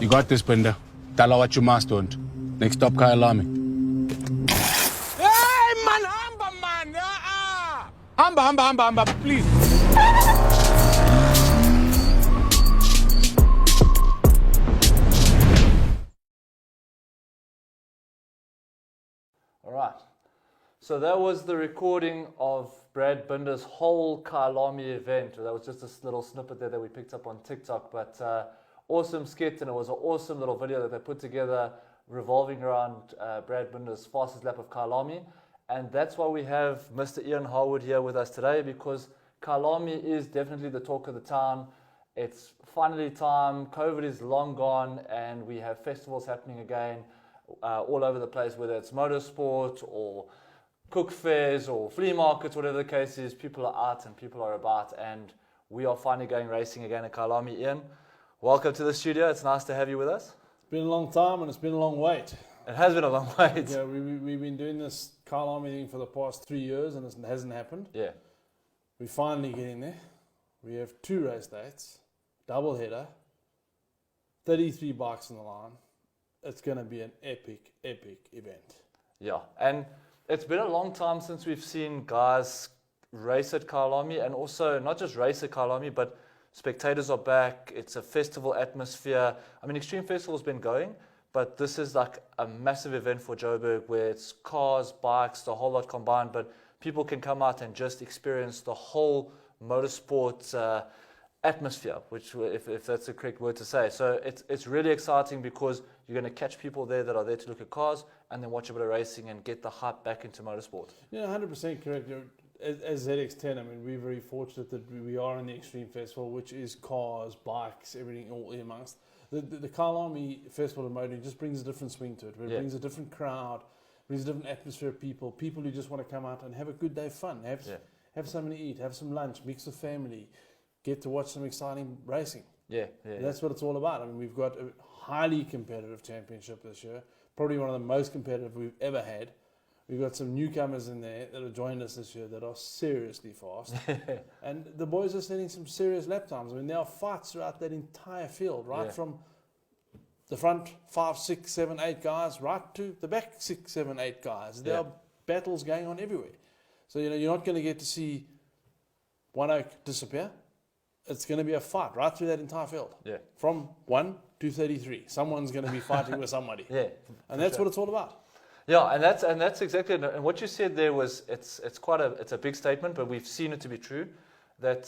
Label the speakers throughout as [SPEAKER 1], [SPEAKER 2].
[SPEAKER 1] You got this, Brenda. Tell her what you must want. Next stop, Kyalami. Hey, man, hamba, man. Hamba, please.
[SPEAKER 2] All right. So that was the recording of Brad Binder's whole Kyalami event. That was just this little snippet there that we picked up on TikTok, but awesome skit, and it was an awesome little video that they put together revolving around Brad Binder's fastest lap of Kyalami. And that's why we have Mr. Ian Harwood here with us today, because Kyalami is definitely the talk of the town. It's finally time. COVID is long gone, and we have festivals happening again all over the place, whether it's motorsport or cook fairs or flea markets, whatever the case is. People are out and people are about, and we are finally going racing again at Kyalami. Ian, welcome to the studio. It's nice to have you with us.
[SPEAKER 3] It's been a long time and it's been a long wait.
[SPEAKER 2] It has been a long wait.
[SPEAKER 3] Yeah, we've been doing this Kyalami thing for the past 3 years and it hasn't happened.
[SPEAKER 2] Yeah.
[SPEAKER 3] We're finally getting there. We have 2 race dates, double header, 33 bikes on the line. It's going to be an epic event.
[SPEAKER 2] Yeah, and it's been a long time since we've seen guys race at Kyalami, and also not just race at Kyalami, but spectators are back. It's a festival atmosphere. I mean, Extreme Festival's been going, but this is like a massive event for Joburg where it's cars, bikes, the whole lot combined, but people can come out and just experience the whole motorsport atmosphere, which, if that's the correct word to say. So it's really exciting because you're going to catch people there that are there to look at cars and then watch a bit of racing and get the hype back into motorsport.
[SPEAKER 3] Yeah, 100% correct. As ZX10, I mean, we're very fortunate that we are in the Extreme Festival, which is cars, bikes, everything all in amongst. The Kyalami Festival of Motoring just brings a different swing to it. It brings a different crowd, brings a different atmosphere of people who just want to come out and have a good day of fun, have something to eat, have some lunch, mix with family, get to watch some exciting racing.
[SPEAKER 2] Yeah.
[SPEAKER 3] That's what it's all about. I mean, we've got a highly competitive championship this year, probably one of the most competitive we've ever had. We've got some newcomers in there that have joined us this year that are seriously fast. And the boys are setting some serious lap times. I mean, there are fights throughout that entire field, right from the front 5, 6, 7, 8 guys right to the back 6, 7, 8 guys. There are battles going on everywhere. So, you're not going to get to see one oak disappear. It's going to be a fight right through that entire field. Yeah. From 1 to 33. Someone's going to be fighting with somebody. And that's what it's all about.
[SPEAKER 2] Yeah, and that's exactly, and what you said there was, it's a big statement, but we've seen it to be true, that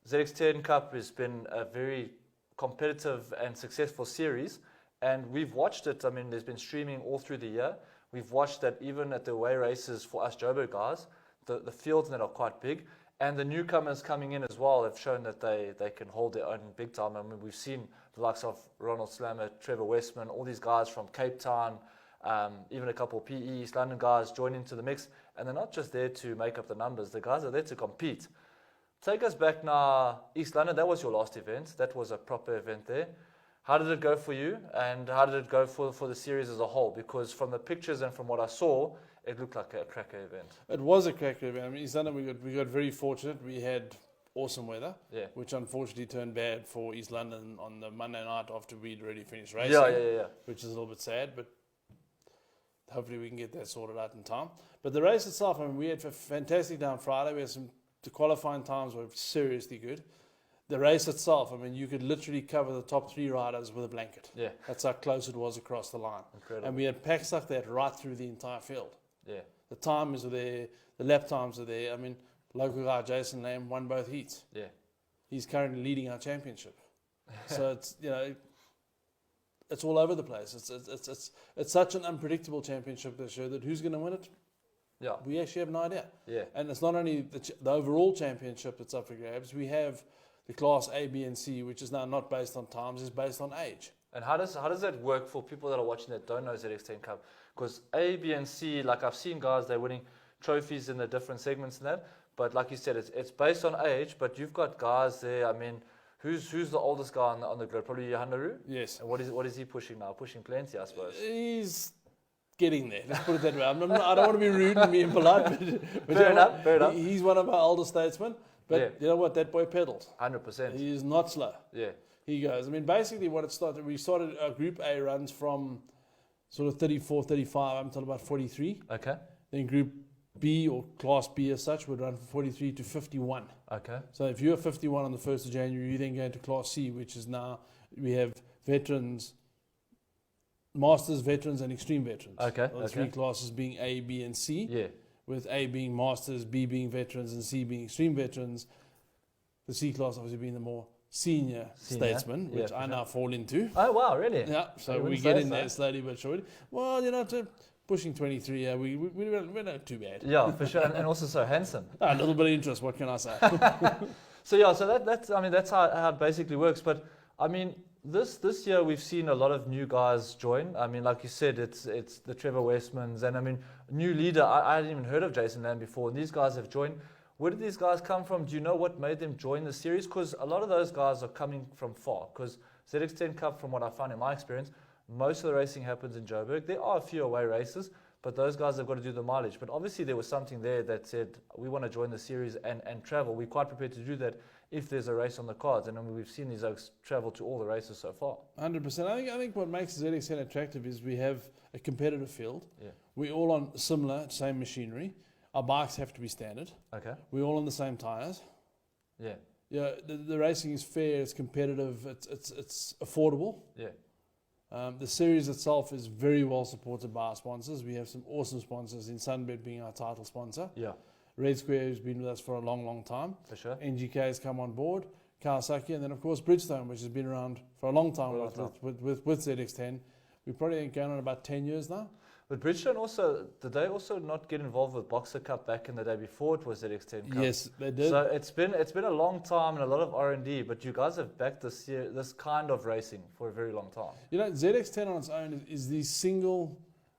[SPEAKER 2] ZX10 Cup has been a very competitive and successful series, and we've watched it. I mean, there's been streaming all through the year. We've watched that even at the away races for us Joburg guys, the fields that are quite big, and the newcomers coming in as well have shown that they can hold their own big time. I mean, we've seen the likes of Ronald Slammer, Trevor Westman, all these guys from Cape Town, even a couple of PE East London guys join into the mix, and they're not just there to make up the numbers. The guys are there to compete. Take us back now, East London. That was your last event. That was a proper event there. How did it go for you, and how did it go for the series as a whole? Because from the pictures and from what I saw, it looked like a cracker event.
[SPEAKER 3] It was a cracker event. I mean, East London, we got very fortunate. We had awesome weather, which unfortunately turned bad for East London on the Monday night after we'd already finished racing. Which is a little bit sad, but hopefully we can get that sorted out in time. But the race itself, I mean, we had a fantastic day on Friday. We had the qualifying times were seriously good. The race itself, I mean, you could literally cover the top 3 riders with a blanket. Yeah. That's how close it was across the line. Incredible. And we had packs like that right through the entire field. Yeah. The times are there, the lap times are there. I mean, local guy Jason Lamb won both heats. Yeah. He's currently leading our championship. So it's, it's all over the place. It's such an unpredictable championship this year that who's going to win it? Yeah, we actually have no idea. Yeah, and it's not only the overall championship that's up for grabs. We have the class A, B, and C, which is now not based on times; it's based on age.
[SPEAKER 2] And how does that work for people that are watching that don't know ZX10 Cup? Because A, B, and C, like I've seen guys, they're winning trophies in the different segments and that. But like you said, it's based on age. But you've got guys there. I mean, who's the oldest guy on the grid? Probably Yohandaru?
[SPEAKER 3] Yes.
[SPEAKER 2] And what is he pushing now? Pushing plenty, I suppose.
[SPEAKER 3] He's getting there. Let's put it that way. I don't want to be rude and be impolite, but
[SPEAKER 2] fair enough.
[SPEAKER 3] He's one of our older statesmen. But you know what? That boy pedals.
[SPEAKER 2] 100%.
[SPEAKER 3] He is not slow.
[SPEAKER 2] Yeah.
[SPEAKER 3] he goes. I mean, basically what it started, we started Group A runs from sort of 34, 35 up until about 43.
[SPEAKER 2] Okay.
[SPEAKER 3] Then Group B or Class B as such would run from 43 to 51.
[SPEAKER 2] Okay.
[SPEAKER 3] So if you're 51 on the 1st of January, you then go into Class C, which is now, we have veterans, Masters, veterans, and extreme veterans.
[SPEAKER 2] Okay.
[SPEAKER 3] The three classes being A, B, and C.
[SPEAKER 2] Yeah.
[SPEAKER 3] With A being Masters, B being veterans, and C being extreme veterans. The C class obviously being the more senior statesman, which I now fall into.
[SPEAKER 2] Oh, wow, really?
[SPEAKER 3] Yeah, so we get in there slowly but surely. Well, you know, pushing 23, we're not too bad.
[SPEAKER 2] Yeah, for sure, and also so handsome.
[SPEAKER 3] A little bit of interest, what can I say?
[SPEAKER 2] So that's how it basically works. But I mean, this year we've seen a lot of new guys join. I mean, like you said, it's the Trevor Westmans, and I mean, new leader. I hadn't even heard of Jason Land before, and these guys have joined. Where did these guys come from? Do you know what made them join the series? Because a lot of those guys are coming from far. Because ZX10 Cup, from what I found in my experience, most of the racing happens in Joburg. There are a few away races, but those guys have got to do the mileage. But obviously there was something there that said, we want to join the series and travel. We're quite prepared to do that if there's a race on the cards. And I mean, we've seen these oaks travel to all the races so far.
[SPEAKER 3] 100%. I think what makes ZX10 attractive is we have a competitive field.
[SPEAKER 2] Yeah.
[SPEAKER 3] We're all on similar, same machinery. Our bikes have to be standard.
[SPEAKER 2] Okay.
[SPEAKER 3] We're all on the same tyres.
[SPEAKER 2] Yeah.
[SPEAKER 3] Yeah. The racing is fair. It's competitive. It's affordable.
[SPEAKER 2] Yeah.
[SPEAKER 3] The series itself is very well supported by our sponsors. We have some awesome sponsors, in Sunbed being our title sponsor.
[SPEAKER 2] Yeah.
[SPEAKER 3] Red Square has been with us for a long, long time.
[SPEAKER 2] For sure.
[SPEAKER 3] NGK has come on board. Kawasaki, and then of course Bridgestone, which has been around for a long time with ZX10. We're probably going on about 10 years now.
[SPEAKER 2] But Bridgestone also, did they also not get involved with Boxer Cup back in the day before it was ZX10 Cup?
[SPEAKER 3] Yes, they did.
[SPEAKER 2] So it's been a long time and a lot of R&D, but you guys have backed this kind of racing for a very long time.
[SPEAKER 3] You know, ZX10 on its own is the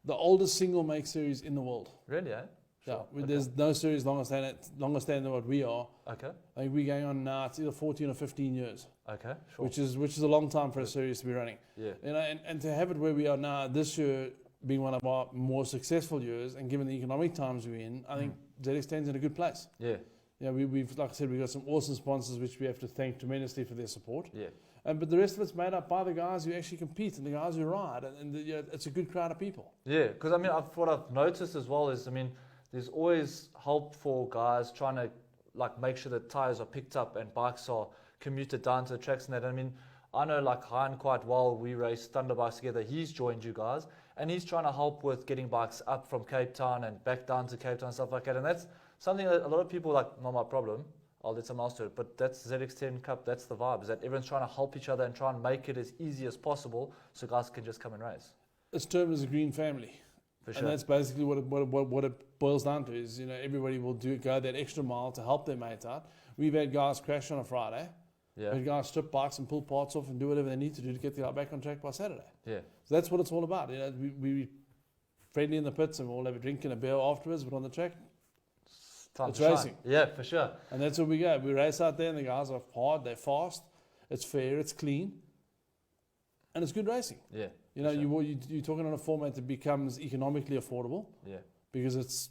[SPEAKER 3] oldest single make series in the world.
[SPEAKER 2] Really, eh? Sure.
[SPEAKER 3] Yeah, there's no series longer standing than what we are.
[SPEAKER 2] Okay.
[SPEAKER 3] I think we're going on now, it's either 14 or 15 years.
[SPEAKER 2] Okay, sure.
[SPEAKER 3] Which is a long time for a series to be running.
[SPEAKER 2] Yeah.
[SPEAKER 3] You know, and to have it where we are now, this year being one of our more successful years, and given the economic times we're in, I think ZX10's in a good place.
[SPEAKER 2] Yeah.
[SPEAKER 3] Yeah, we've like I said, we've got some awesome sponsors which we have to thank tremendously for their support.
[SPEAKER 2] Yeah.
[SPEAKER 3] But the rest of it's made up by the guys who actually compete and the guys who ride, and it's a good crowd of people.
[SPEAKER 2] Yeah, because I mean, what I've noticed as well is, I mean, there's always help for guys trying to like make sure that tires are picked up and bikes are commuted down to the tracks and that. I mean, I know like Hein quite well. We race Thunder bikes together. He's joined you guys, and he's trying to help with getting bikes up from Cape Town and back down to Cape Town and stuff like that. And that's something that a lot of people like, not my problem. I'll let someone else do it. But that's ZX10 Cup. That's the vibe. Is that everyone's trying to help each other and try and make it as easy as possible so guys can just come and race.
[SPEAKER 3] It's termed as a green family. For sure. And that's basically what it boils down to is, you know, everybody will go that extra mile to help their mate out. We've had guys crash on a Friday. Yeah. We've had guys strip bikes and pull parts off and do whatever they need to do to get the car back on track by Saturday.
[SPEAKER 2] Yeah.
[SPEAKER 3] So that's what it's all about. You know, we friendly in the pits and we'll have a drink and a beer afterwards, but on the track, it's racing.
[SPEAKER 2] Yeah, for sure.
[SPEAKER 3] And that's where we go. We race out there and the guys are hard, they're fast, it's fair, it's clean, and it's good racing.
[SPEAKER 2] Yeah.
[SPEAKER 3] You know, you're talking on a format that becomes economically affordable. Yeah. Because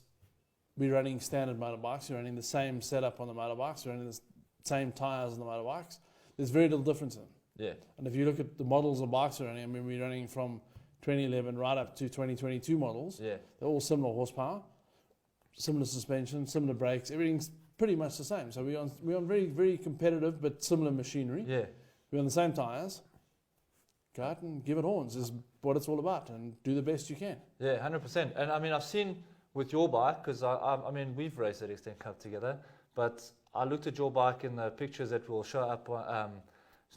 [SPEAKER 3] we're running standard motorbikes, you're running the same setup on the motorbikes, you're running the same tyres on the motorbikes. There's very little difference in them. Yeah. And if you look at the models of bikes we're running, I mean, we're running from 2011 right up to 2022 models. Yeah. They're all similar horsepower, similar suspension, similar brakes. Everything's pretty much the same. So we're on very, very competitive but similar machinery. Yeah. We're on the same tyres. Go out and give it horns is what it's all about, and do the best you can. Yeah, 100%. And I mean, I've seen with your bike, because I mean, we've raced at ZX10 Cup together, but I looked at your bike in the pictures that will show up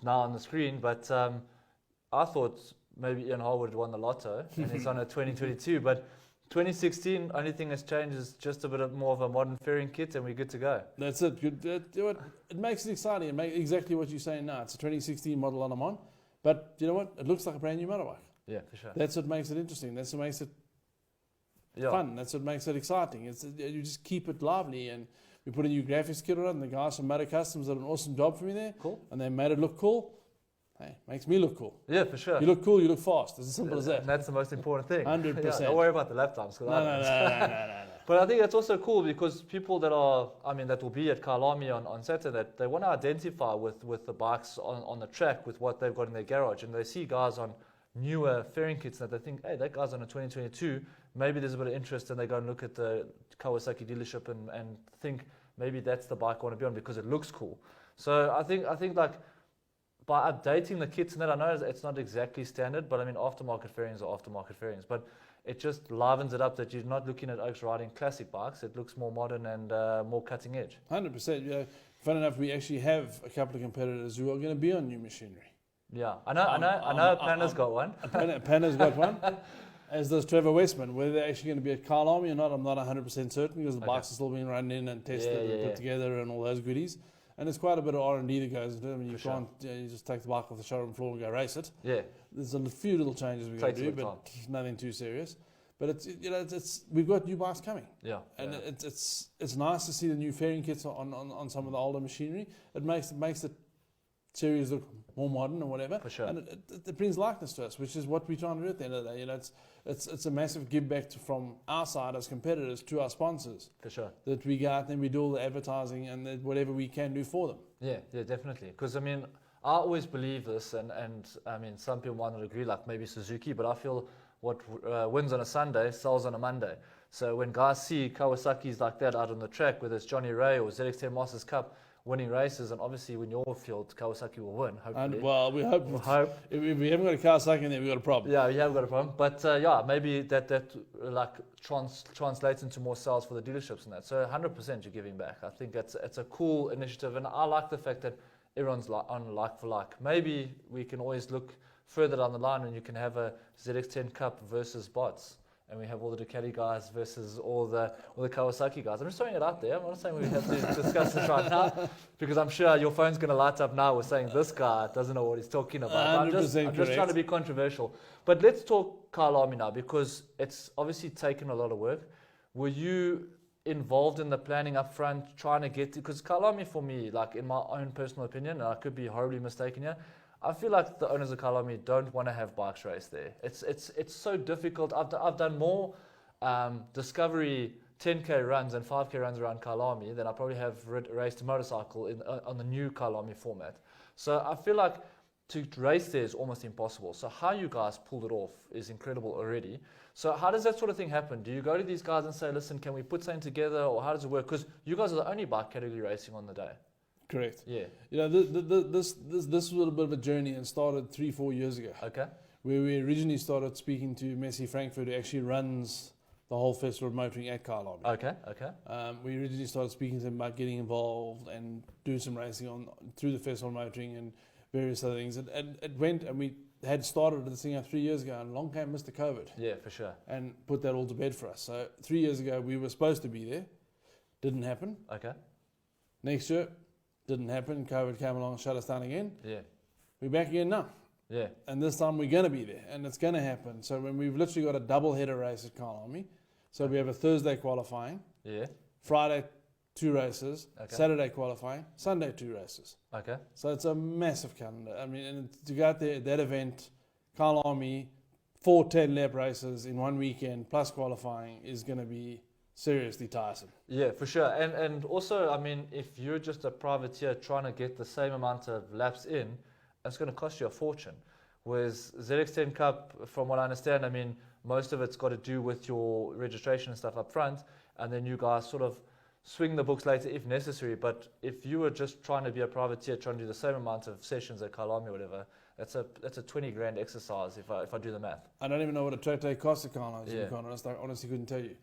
[SPEAKER 3] now on the screen, but I thought maybe Ian Hall would have won the lotto, and it's on a 2022, but 2016, only thing that's changed is just a bit more of a modern fairing kit, and we're good to go. That's it. It makes it exciting. It makes exactly what you're saying now. It's a 2016 model on I'm on. But you know what? It looks like a brand new motorbike. Yeah, for sure. That's what makes it interesting. That's what makes it fun. That's what makes it exciting. You just keep it lively, and we put a new graphics kit on it, and the guys from Motor Customs did an awesome job for me there. Cool. And they made it look cool. Hey, makes me look cool. Yeah, for sure. You look cool, you look fast. It's as simple as that. And that's the most important thing. 100%. Yeah, don't worry about the lap times. No.
[SPEAKER 2] But I think that's also cool because people that will be at Kyalami on Saturday, they want to identify with the bikes on the track with what they've got in their garage, and they see guys on newer fairing kits that they think, hey, that guy's on a 2022. Maybe there's a bit of interest, and they go and look at the Kawasaki dealership and think maybe that's the bike I want to be on because it looks cool. So I think like by updating the kits and that, I know it's not exactly standard, but I mean aftermarket fairings are aftermarket fairings, but it just livens it up that you're not looking at Oaks riding classic bikes. It looks more modern and more cutting edge.
[SPEAKER 3] 100%. Yeah. Fun enough, we actually have a couple of competitors who are going to be on new machinery.
[SPEAKER 2] Yeah, I know. Planner's got one.
[SPEAKER 3] Planner's got one. As does Trevor Westman. Whether they're actually going to be at Kyalami or not, I'm not 100% certain because the bikes are still being run in and tested and put together and all those goodies. And there's quite a bit of R&D that goes into it. I mean, you just take the bike off the showroom floor and go race it. Yeah. There's a few little changes we've got to do, but nothing too serious. But it's we've got new bikes coming. Yeah. And it's nice to see the new fairing kits on some of the older machinery. It makes the series look more modern or whatever. For sure. And it brings likeness to us, which is what we're trying to do at the end of the day. It's a massive give back from our side as competitors to our sponsors. For sure. That we go out and we do all the advertising and whatever we can do for them. Yeah, definitely. Because I mean, I always believe this, and I mean, some people might not agree, like maybe Suzuki, but I feel what wins on a Sunday sells on a Monday. So when guys see Kawasaki's like that out on the track, whether it's Johnny Ray or ZX10 Masters Cup, winning races, and obviously when your field, Kawasaki will win, hopefully. And, well, we hope. If we haven't got a Kawasaki in there, we've got a problem. Yeah, we have got a problem. But maybe that like translates into more sales for the dealerships and that. So 100% you're giving back. I think it's a cool initiative, and I like the fact that everyone's on like for like. Maybe we can always look further down the line and you can have a ZX10 Cup versus bots. And we have all the Ducati guys versus all the Kawasaki guys. I'm just throwing it out there. I'm not saying we have to discuss this right now, because I'm sure your phone's going to light up now with saying this guy doesn't know what he's talking about. I'm just trying to be controversial. But let's talk Kyalami now, because it's obviously taken a lot of work. Were you involved in the planning up front, trying to get to, because Kyalami for me, like in my own personal opinion, and I could be horribly mistaken here, I feel like the owners of Kyalami don't want to have bikes race there. It's so difficult. I've done more discovery 10k runs and 5k runs around Kyalami than I probably have raced a motorcycle on the new Kyalami format. So I feel like to race there is almost impossible. So how you guys pulled it off is incredible already. So how does that sort of thing happen? Do you go to these guys and say, listen, can we put something together, or how does it work? Because you guys are the only bike category racing on the day. Correct. Yeah. You know, this was a little bit of a journey and started 3-4 years ago. Okay. Where we originally started speaking to Messi Frankfurt, who actually runs the whole festival of motoring at Kyalami. Okay. We originally started speaking to him about getting involved and do some racing through the festival of motoring and various other things. And it went, and we had started this thing 3 years ago, and along came Mr. COVID. Yeah, for sure. And put that all to bed for us. So 3 years ago, we were supposed to be there. Didn't happen. Okay. Next year, didn't happen. COVID came along and shut us down again. Yeah. We're back again now. Yeah. And this time we're going to be there, and it's going to happen. So when we've literally got a double header race at Kyalami. So we have a Thursday qualifying. Yeah. Friday 2 races. Okay. Saturday qualifying. Sunday 2 races. Okay. So it's a massive calendar. I mean, and to go out there at that event, Kyalami, 4 10-lap races in one weekend plus qualifying is going to be seriously tiresome. Yeah, for sure. And also, I mean, if you're just a privateer trying to get the same amount of laps in, it's going to cost you a fortune. Whereas ZX10 Cup, from what I understand, I mean, most of it's got to do with your registration and stuff up front, and then you guys sort of swing the books later if necessary. But if you were just trying to be a privateer, trying to do the same amount of sessions at Kyalami or whatever, that's a 20 grand exercise if I do the math. I don't even know what a track day costs at Kyalami, to be quite honest. I honestly couldn't tell you.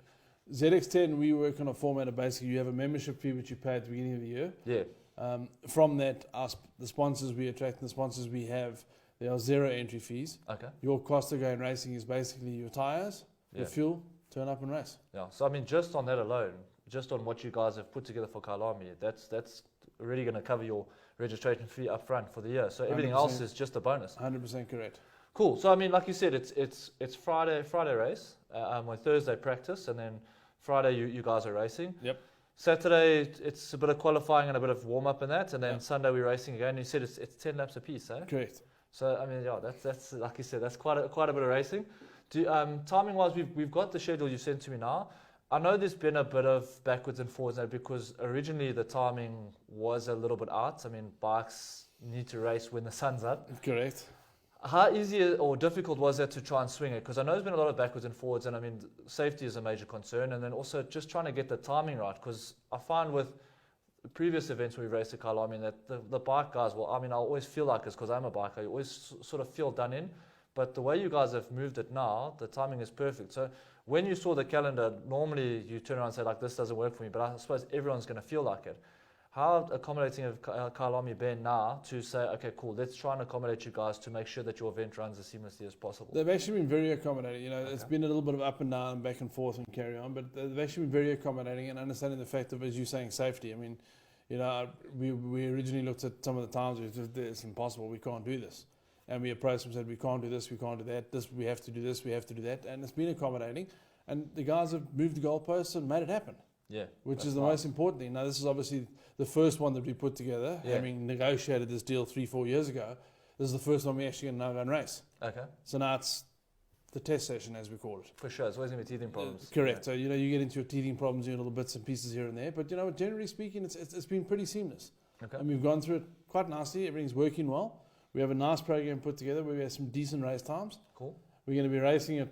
[SPEAKER 3] ZX10, we work on a format of basically you have a membership fee which you pay at the beginning of the year. Yeah. From that, the sponsors we attract, the sponsors we have, there are 0 entry fees. Okay. Your cost of going racing is basically your tyres, your fuel, turn up and race. Yeah. So I mean, just on that alone, just on what you guys have put together for Kyalami, that's really going to cover your registration fee up front for the year. So everything else is just a bonus. 100% correct. Cool. So I mean, like you said, it's Friday race, with Thursday practice, and then Friday you guys are racing. Yep. Saturday it's a bit of qualifying and a bit of warm up and that, and then Sunday we're racing again. You said it's 10 laps a piece, eh? Correct. So I mean, yeah, that's like you said, that's quite a bit of racing. Timing wise, we've got the schedule you sent to me now.
[SPEAKER 2] I know there's been a bit of backwards and forwards now because originally the timing was a little bit out. I mean, bikes need to race when the sun's up.
[SPEAKER 3] Correct.
[SPEAKER 2] How easy or difficult was that to try and swing it? Because I know there's been a lot of backwards and forwards, and I mean, safety is a major concern, and then also just trying to get the timing right. Because I find with previous events where we raced at Kyalami that the bike guys, well, I mean, I always feel like it's because I'm a biker, you always sort of feel done in. But the way you guys have moved it now, the timing is perfect. So when you saw the calendar, normally you turn around and say, like, this doesn't work for me, but I suppose everyone's going to feel like it. How accommodating of Kyalami been now to say, okay, cool, let's try and accommodate you guys to make sure that your event runs as seamlessly as possible?
[SPEAKER 3] They've actually been very accommodating. You know, It's been a little bit of up and down, back and forth and carry on, but they've actually been very accommodating and understanding the fact of, as you're saying, safety. I mean, you know, we originally looked at some of the times, it's impossible, we can't do this. And we approached them and said, we can't do this, we can't do that, we have to do this, we have to do that. And it's been accommodating. And the guys have moved the goalposts and made it happen.
[SPEAKER 2] Yeah.
[SPEAKER 3] Which is the most important thing. Now, this is obviously the first one that we put together, having negotiated this deal 3-4 years ago. This is the first one we're actually going to now go and race.
[SPEAKER 2] Okay.
[SPEAKER 3] So now it's the test session, as we call it.
[SPEAKER 2] For sure. It's always going to be teething problems.
[SPEAKER 3] Correct. So, you know, you get into your teething problems, you know, little bits and pieces here and there. But, you know, generally speaking, it's been pretty seamless.
[SPEAKER 2] Okay.
[SPEAKER 3] And we've gone through it quite nicely. Everything's working well. We have a nice program put together where we have some decent race times.
[SPEAKER 2] Cool.
[SPEAKER 3] We're going to be racing at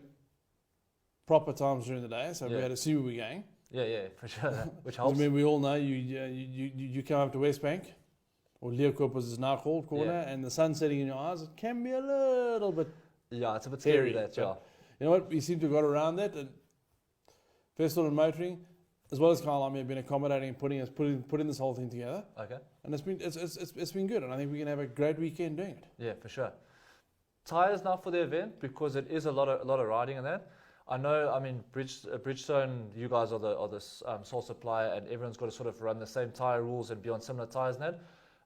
[SPEAKER 3] proper times during the day, so we had to see where we're going.
[SPEAKER 2] Yeah, for sure. Which helps.
[SPEAKER 3] I mean, we all know you come up to West Bank, or Leeuwkop as it's now called, corner, and the sun setting in your eyes, it can be a little bit
[SPEAKER 2] it's a bit scary, that,
[SPEAKER 3] You know what, we seem to have got around that, and Festival and Motoring, as well as Kyalami, have been accommodating and putting this whole thing together.
[SPEAKER 2] Okay.
[SPEAKER 3] And it's been good, and I think we're going to have a great weekend doing it.
[SPEAKER 2] Yeah, for sure. Tyres now for the event, because it is a lot of riding in that. I know, I mean, Bridgestone, you guys are the sole supplier, and everyone's got to sort of run the same tyre rules and be on similar tyres and that.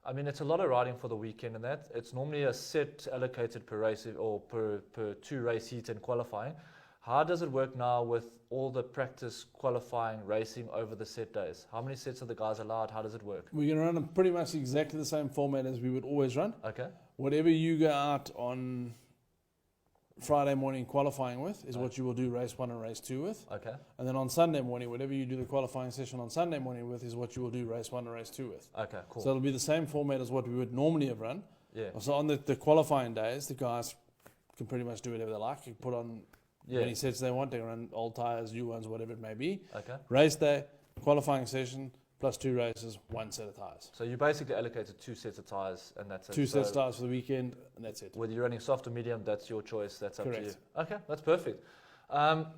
[SPEAKER 2] I mean, it's a lot of riding for the weekend and that. It's normally a set allocated per race or per 2 race heat and qualifying. How does it work now with all the practice, qualifying, racing over the set days? How many sets are the guys allowed? How does it work?
[SPEAKER 3] We're going to run them pretty much exactly the same format as we would always run.
[SPEAKER 2] Okay.
[SPEAKER 3] Whatever you go out on Friday morning qualifying with is what you will do race 1 and race 2 with.
[SPEAKER 2] Okay.
[SPEAKER 3] And then on Sunday morning, whatever you do the qualifying session on Sunday morning with is what you will do race 1 and race 2 with.
[SPEAKER 2] Okay, cool.
[SPEAKER 3] So it'll be the same format as what we would normally have run.
[SPEAKER 2] Yeah.
[SPEAKER 3] So on the qualifying days, the guys can pretty much do whatever they like. You put on many sets they want. They can run old tyres, new ones, whatever it may be.
[SPEAKER 2] Okay.
[SPEAKER 3] Race day, qualifying session, plus 2 races, 1 set of tyres.
[SPEAKER 2] So you basically allocated 2 sets of tyres, and that's it.
[SPEAKER 3] 2 sets of tyres for the weekend, and that's it.
[SPEAKER 2] Whether you're running soft or medium, that's your choice. That's up
[SPEAKER 3] Correct.
[SPEAKER 2] to you. Okay, that's perfect.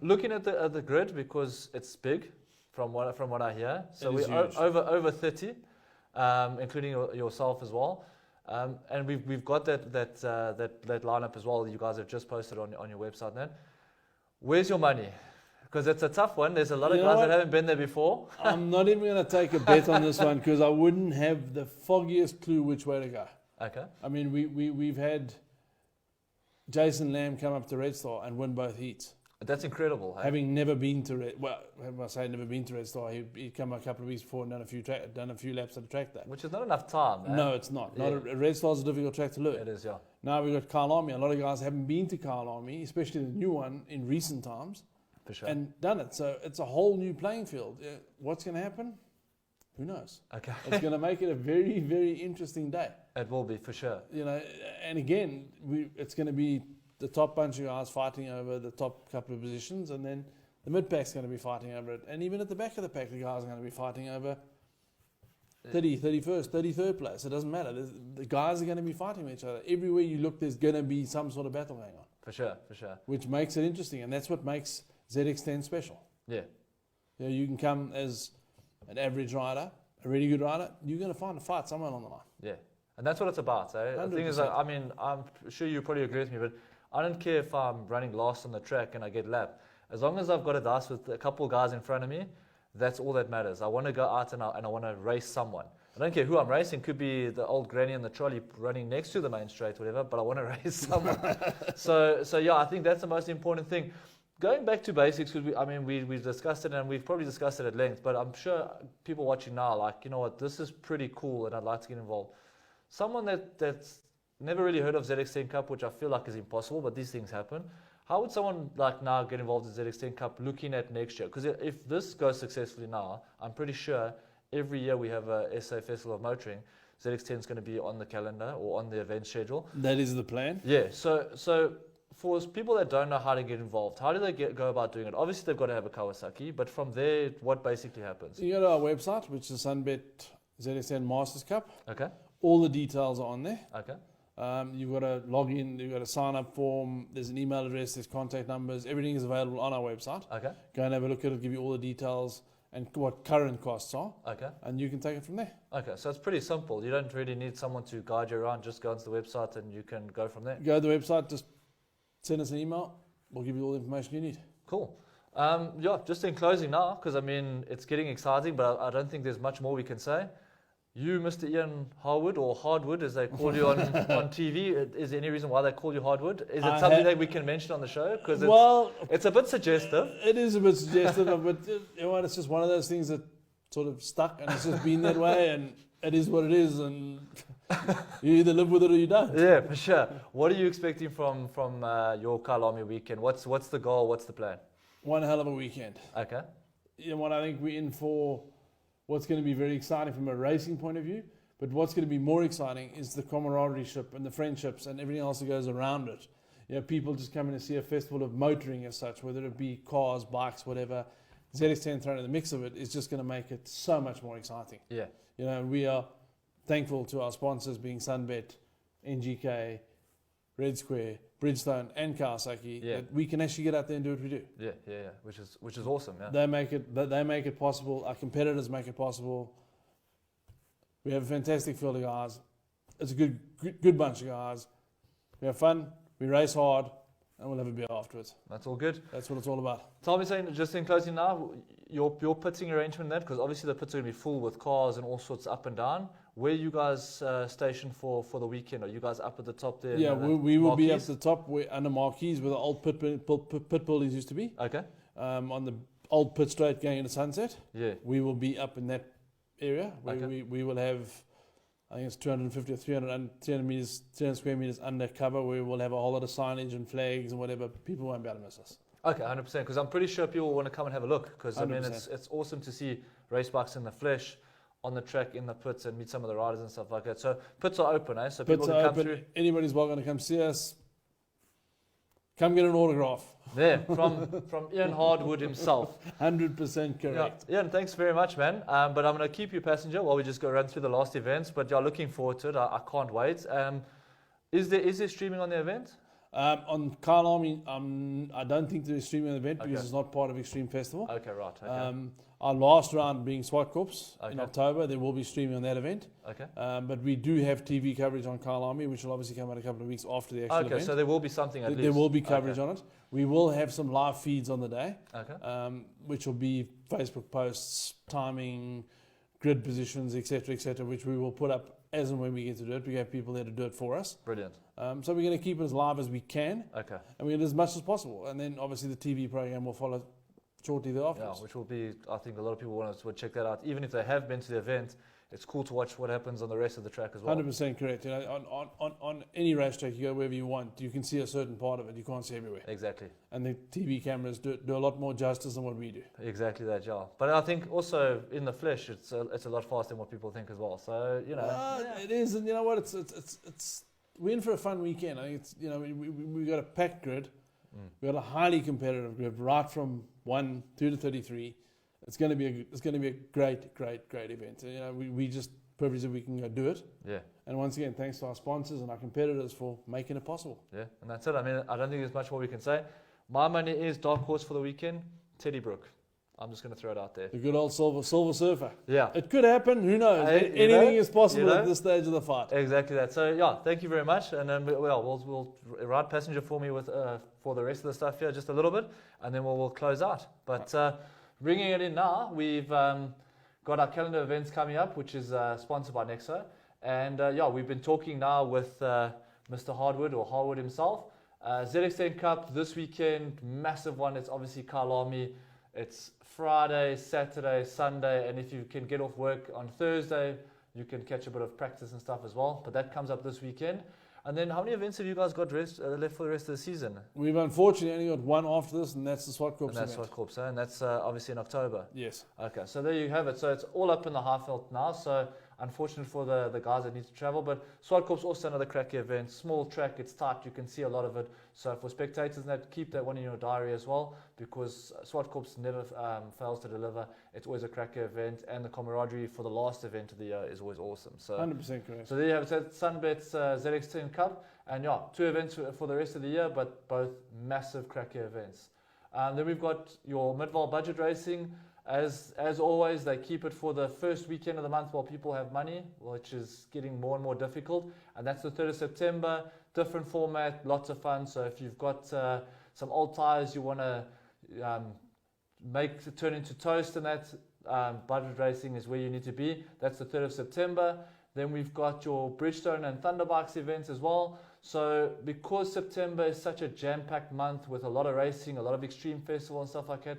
[SPEAKER 2] Looking at the grid, because it's big, from what I hear. So we're over 30, including yourself as well. And we've got that lineup as well. You guys have just posted on your website. And that. Where's your money? Because it's a tough one. There's a lot of guys that haven't been there before.
[SPEAKER 3] I'm not even going to take a bet on this one because I wouldn't have the foggiest clue which way to go.
[SPEAKER 2] Okay.
[SPEAKER 3] I mean, we've had Jason Lamb come up to Red Star and win both heats.
[SPEAKER 2] That's incredible. Hey?
[SPEAKER 3] Having never been to Red, well, I say never been to Red Star, he'd come a couple of weeks before and done a few laps at the track there.
[SPEAKER 2] Which is not enough time. Eh?
[SPEAKER 3] No, it's not. Red Star's a difficult track to learn.
[SPEAKER 2] It is, yeah.
[SPEAKER 3] Now we've got Kyalami. A lot of guys haven't been to Kyalami, especially the new one in recent times.
[SPEAKER 2] For sure.
[SPEAKER 3] And done it. So it's a whole new playing field. What's going to happen? Who knows?
[SPEAKER 2] Okay.
[SPEAKER 3] It's going to make it a very, very interesting day.
[SPEAKER 2] It will be, for sure.
[SPEAKER 3] You know, and again, it's going to be the top bunch of guys fighting over the top couple of positions, and then the mid-pack's going to be fighting over it. And even at the back of the pack, the guys are going to be fighting over 30, 31st, 33rd place. It doesn't matter. The guys are going to be fighting with each other. Everywhere you look, there's going to be some sort of battle going on.
[SPEAKER 2] For sure.
[SPEAKER 3] Which makes it interesting, and that's what makes ZX10 special.
[SPEAKER 2] Yeah.
[SPEAKER 3] You know, you can come as an average rider, a really good rider, you're going to find a fight somewhere along the line.
[SPEAKER 2] Yeah. And that's what it's about. Eh? The thing is, I mean, I'm sure you probably agree with me, but I don't care if I'm running last on the track and I get lapped. As long as I've got a dice with a couple of guys in front of me, that's all that matters. I want to go out and I want to race someone. I don't care who I'm racing. Could be the old granny in the trolley running next to the main straight, whatever, but I want to race someone. So yeah, I think that's the most important thing. Going back to basics, because we've discussed it and we've probably discussed it at length, but I'm sure people watching now are like, you know what, this is pretty cool and I'd like to get involved. Someone that's never really heard of ZX10 Cup, which I feel like is impossible, but these things happen. How would someone like now get involved in ZX10 Cup looking at next year? Because if this goes successfully now, I'm pretty sure every year we have a SA Festival of Motoring, ZX10 is going to be on the calendar or on the event schedule.
[SPEAKER 3] That is the plan.
[SPEAKER 2] Yeah, so for people that don't know how to get involved, how do they go about doing it? Obviously, they've got to have a Kawasaki, but from there, what basically happens?
[SPEAKER 3] You go to our website, which is Sunbet ZX10 Masters Cup.
[SPEAKER 2] Okay.
[SPEAKER 3] All the details are on there.
[SPEAKER 2] Okay.
[SPEAKER 3] You've got to log in, you've got a sign up form, there's an email address, there's contact numbers, everything is available on our website.
[SPEAKER 2] Okay.
[SPEAKER 3] Go and have a look at it, give you all the details and what current costs are.
[SPEAKER 2] Okay.
[SPEAKER 3] And you can take it from there.
[SPEAKER 2] Okay, so it's pretty simple. You don't really need someone to guide you around, just go onto the website and you can go from there.
[SPEAKER 3] Go to the website, just send us an email, we'll give you all the information you need.
[SPEAKER 2] Cool. Yeah, just in closing now, because I mean, it's getting exciting, but I don't think there's much more we can say. You, Mr. Ian Harwood, or Hardwood as they call you on TV, is there any reason why they call you Hardwood? Is it something that we can mention on the show? Because it's a bit suggestive.
[SPEAKER 3] It is a bit suggestive, but you know what, it's just one of those things that sort of stuck and it's just been that way and it is what it is and you either live with it or you don't.
[SPEAKER 2] Yeah, for sure. What are you expecting from your Kyalami weekend? What's the goal? What's the plan?
[SPEAKER 3] One hell of a weekend.
[SPEAKER 2] Okay.
[SPEAKER 3] You know what, I think we're in for what's going to be very exciting from a racing point of view, but what's going to be more exciting is the camaraderie and the friendships and everything else that goes around it. You know, people just coming to see a festival of motoring as such, whether it be cars, bikes, whatever. ZX10 thrown in the mix of it is just going to make it so much more exciting.
[SPEAKER 2] Yeah.
[SPEAKER 3] You know, we are thankful to our sponsors being Sunbet, NGK, Red Square, Bridgestone and Kawasaki that we can actually get out there and do what we do.
[SPEAKER 2] Yeah, which is awesome. Yeah.
[SPEAKER 3] They make it possible. Our competitors make it possible. We have a fantastic field of guys. It's a good bunch of guys. We have fun. We race hard, and we'll have a beer afterwards.
[SPEAKER 2] That's all good.
[SPEAKER 3] That's what it's all about.
[SPEAKER 2] Tell me something, just in closing now, your pitting arrangement there, because obviously the pits are going to be full with cars and all sorts up and down. Where are you guys stationed for the weekend? Are you guys up at the top there?
[SPEAKER 3] Yeah, we will be up at the top under Marquees where the old pit buildings used to be.
[SPEAKER 2] Okay.
[SPEAKER 3] On the old pit straight going into Sunset.
[SPEAKER 2] Yeah.
[SPEAKER 3] We will be up in that area where we will have, I think it's 250 or 300 meters, 300 square meters under cover where we'll have a whole lot of signage and flags and whatever. People won't be able to miss us.
[SPEAKER 2] Okay, 100%. Because I'm pretty sure people want to come and have a look. Because I mean, it's awesome to see race bikes in the flesh, on the track, in the pits, and meet some of the riders and stuff like that. So pits are open, eh? So people can come through.
[SPEAKER 3] Anybody's welcome to come see us. Come get an autograph.
[SPEAKER 2] There, from Ian Hardwood himself.
[SPEAKER 3] 100% correct.
[SPEAKER 2] Yeah, Ian, thanks very much, man. But I'm going to keep you passenger while we just go run through the last events. But yeah, looking forward to it. I can't wait. Is there streaming on the event?
[SPEAKER 3] On Kyalami, I don't think there is streaming on the event because it's not part of Extreme Festival.
[SPEAKER 2] Okay, right. Okay.
[SPEAKER 3] Our last round being SWAT Corps in October, there will be streaming on that event.
[SPEAKER 2] Okay.
[SPEAKER 3] But we do have TV coverage on Kyalami, which will obviously come out a couple of weeks after the actual event.
[SPEAKER 2] Okay, so there will be something at least.
[SPEAKER 3] There will be coverage on it. We will have some live feeds on the day, which will be Facebook posts, timing, grid positions, etc., which we will put up as and when we get to do it. We have people there to do it for us.
[SPEAKER 2] Brilliant.
[SPEAKER 3] So we're going to keep it as live as we can.
[SPEAKER 2] Okay.
[SPEAKER 3] And we get as much as possible. And then obviously the TV program will follow shortly thereafter.
[SPEAKER 2] Yeah, which will be, I think a lot of people would check that out. Even if they have been to the event, it's cool to watch what happens on the rest of the track as well.
[SPEAKER 3] 100% correct. You know, on any racetrack, you go wherever you want, you can see a certain part of it. You can't see everywhere.
[SPEAKER 2] Exactly.
[SPEAKER 3] And the TV cameras do a lot more justice than what we do.
[SPEAKER 2] Exactly that, yeah. But I think also in the flesh, it's a lot faster than what people think as well. So you know,
[SPEAKER 3] it is, and you know what? It's we're in for a fun weekend. I think it's, you know, we got a packed grid. We got a highly competitive grid, right from 1 to 33. It's going to be a great event. You know, we just privileged that we can go do it. Yeah. And once again, thanks to our sponsors and our competitors for making it possible.
[SPEAKER 2] Yeah, and that's it. I mean, I don't think there's much more we can say. My money is dark horse for the weekend, Teddy Brook. I'm just going to throw it out there.
[SPEAKER 3] The good old silver surfer.
[SPEAKER 2] Yeah.
[SPEAKER 3] It could happen. Who knows? Anything is possible at this stage of the fight.
[SPEAKER 2] Exactly that. So, yeah, thank you very much. And then, we'll ride passenger for me with for the rest of the stuff here just a little bit. And then we'll close out. But bringing it in now, we've got our calendar events coming up, which is sponsored by Nexo. And, we've been talking now with Mr. Hardwood or Harwood himself. ZX10 Cup this weekend, massive one. It's obviously Kyalami. It's Friday, Saturday, Sunday, and if you can get off work on Thursday, you can catch a bit of practice and stuff as well. But that comes up this weekend. And then how many events have you guys got left for the rest of the season?
[SPEAKER 3] We've unfortunately only got one after this, and that's the SWAT Corps
[SPEAKER 2] And that's
[SPEAKER 3] event.
[SPEAKER 2] SWAT Corps, and that's obviously in October.
[SPEAKER 3] Yes.
[SPEAKER 2] Okay, so there you have it. So it's all up in the Highveld now. So unfortunate for the guys that need to travel, but SWAT Corps also another cracky event. Small track, it's tight, you can see a lot of it. So for spectators, keep that one in your diary as well, because SWAT Corps never fails to deliver. It's always a cracky event, and the camaraderie for the last event of the year is always awesome. So
[SPEAKER 3] 100% correct.
[SPEAKER 2] So there you have it. So Sunbet's ZX10 Cup, and yeah, 2 events for the rest of the year, but both massive cracky events. Then we've got your mid-vol budget racing. As always, they keep it for the first weekend of the month while people have money, which is getting more and more difficult. And that's the 3rd of September. Different format, lots of fun. So if you've got some old tires you want to turn into toast, and that budget racing is where you need to be. That's the 3rd of September. Then we've got your Bridgestone and Thunderbikes events as well. So because September is such a jam-packed month with a lot of racing, a lot of extreme festival and stuff like that,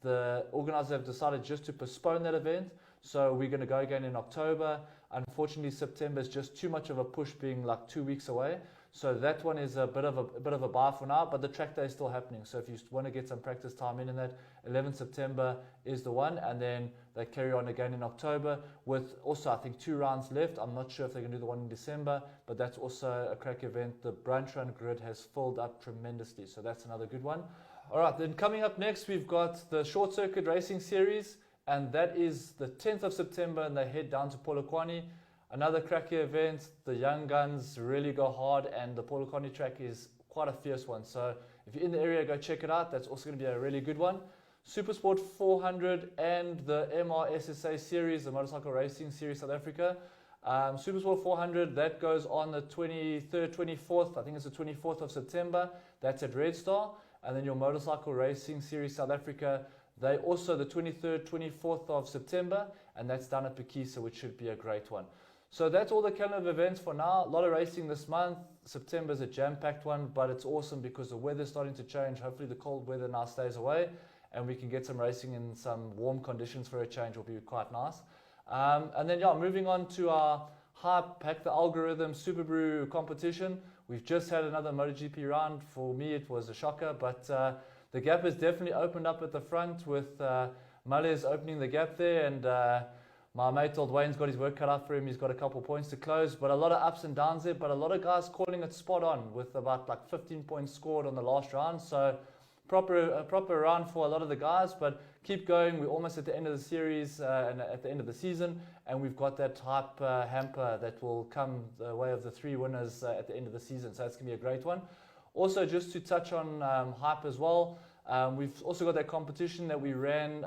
[SPEAKER 2] the organisers have decided just to postpone that event. So we're going to go again in October. Unfortunately, September is just too much of a push, being like 2 weeks away. So that one is a bit of a buy for now, but the track day is still happening. So if you want to get some practice time in that, 11th September is the one, and then they carry on again in October with also, I think, 2 rounds left. I'm not sure if they're going to do the one in December, but that's also a crack event. The brunch run grid has filled up tremendously, so that's another good one. All right, then coming up next, we've got the Short Circuit Racing Series, and that is the 10th of September, and they head down to Polokwane. Another cracky event. The young guns really go hard, and the Polokwane track is quite a fierce one. So if you're in the area, go check it out. That's also going to be a really good one. Supersport 400 and the MRSSA Series, the Motorcycle Racing Series South Africa. Supersport 400, that goes on the 23rd, 24th. I think it's the 24th of September. That's at Red Star. And then your Motorcycle Racing Series South Africa, they also the 23rd, 24th of September, and that's done at Pekisa, which should be a great one. So that's all the calendar of events for now. A lot of racing this month. September is a jam-packed one, but it's awesome because the weather's starting to change. Hopefully the cold weather now stays away, and we can get some racing in some warm conditions for a change. Will be quite nice. And then moving on to our Hype Hack the Algorithm Super Brew competition. We've just had another MotoGP round. For me, it was a shocker, but the gap has definitely opened up at the front with Males opening the gap there, and my mate old Wayne's got his work cut out for him. He's got a couple points to close, but a lot of ups and downs there, but a lot of guys calling it spot on with about like 15 points scored on the last round. So proper round for a lot of the guys, but keep going. We're almost at the end of the series and at the end of the season, and we've got that hype hamper that will come the way of the 3 winners at the end of the season. So that's going to be a great one. Also, just to touch on hype as well, we've also got that competition that we ran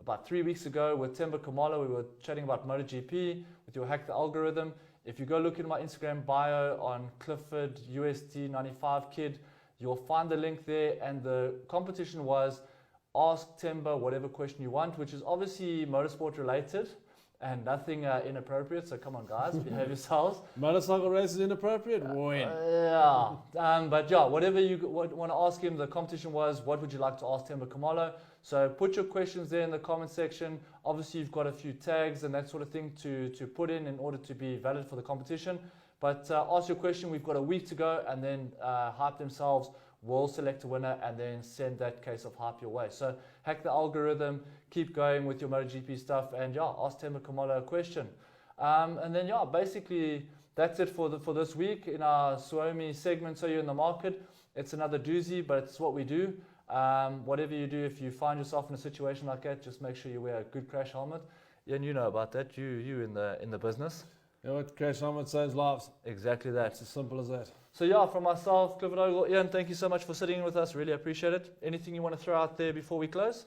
[SPEAKER 2] about 3 weeks ago with Temba Kamala. We were chatting about MotoGP with your Hack the Algorithm. If you go look in my Instagram bio on Clifford USD 95 Kid, you'll find the link there, and the competition was ask Temba whatever question you want, which is obviously motorsport related and nothing inappropriate. So come on, guys, behave yourselves.
[SPEAKER 3] Motorcycle race is inappropriate? Win.
[SPEAKER 2] But yeah, whatever you want to ask him, the competition was, what would you like to ask Temba Kamalo? So put your questions there in the comment section. Obviously, you've got a few tags and that sort of thing to put in order to be valid for the competition. But ask your question. We've got a week to go, and then Hype themselves will select a winner and then send that case of Hype your way. So hack the algorithm, keep going with your MotoGP stuff, and ask Temba Kamalo a question. And then basically that's it for this week in our Suomi segment. So you're in the market. It's another doozy, but it's what we do. Whatever you do, if you find yourself in a situation like that, just make sure you wear a good crash helmet. And you know about that. You in the business.
[SPEAKER 3] You know what? Crash helmet saves lives.
[SPEAKER 2] Exactly that.
[SPEAKER 3] It's as simple as that.
[SPEAKER 2] So from myself, Clifford Ogle, Ian, thank you so much for sitting in with us. Really appreciate it. Anything you want to throw out there before we close?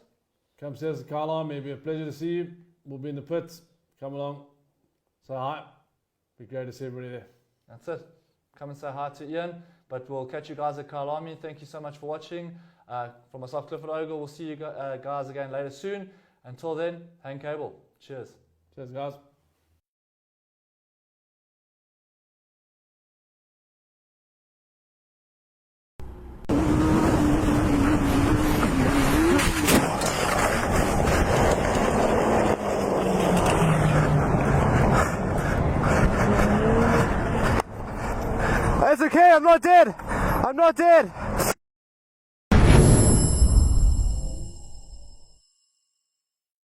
[SPEAKER 3] Come see us at Kyalami. It'll be a pleasure to see you. We'll be in the pits. Come along. Say hi. Be great to see everybody there.
[SPEAKER 2] That's it. Come and say hi to Ian. But we'll catch you guys at Kyalami. Thank you so much for watching. From myself, Clifford Ogle, we'll see you guys again later soon. Until then, hang cable. Cheers.
[SPEAKER 3] Cheers, guys.
[SPEAKER 4] I'm not dead. I'm not dead.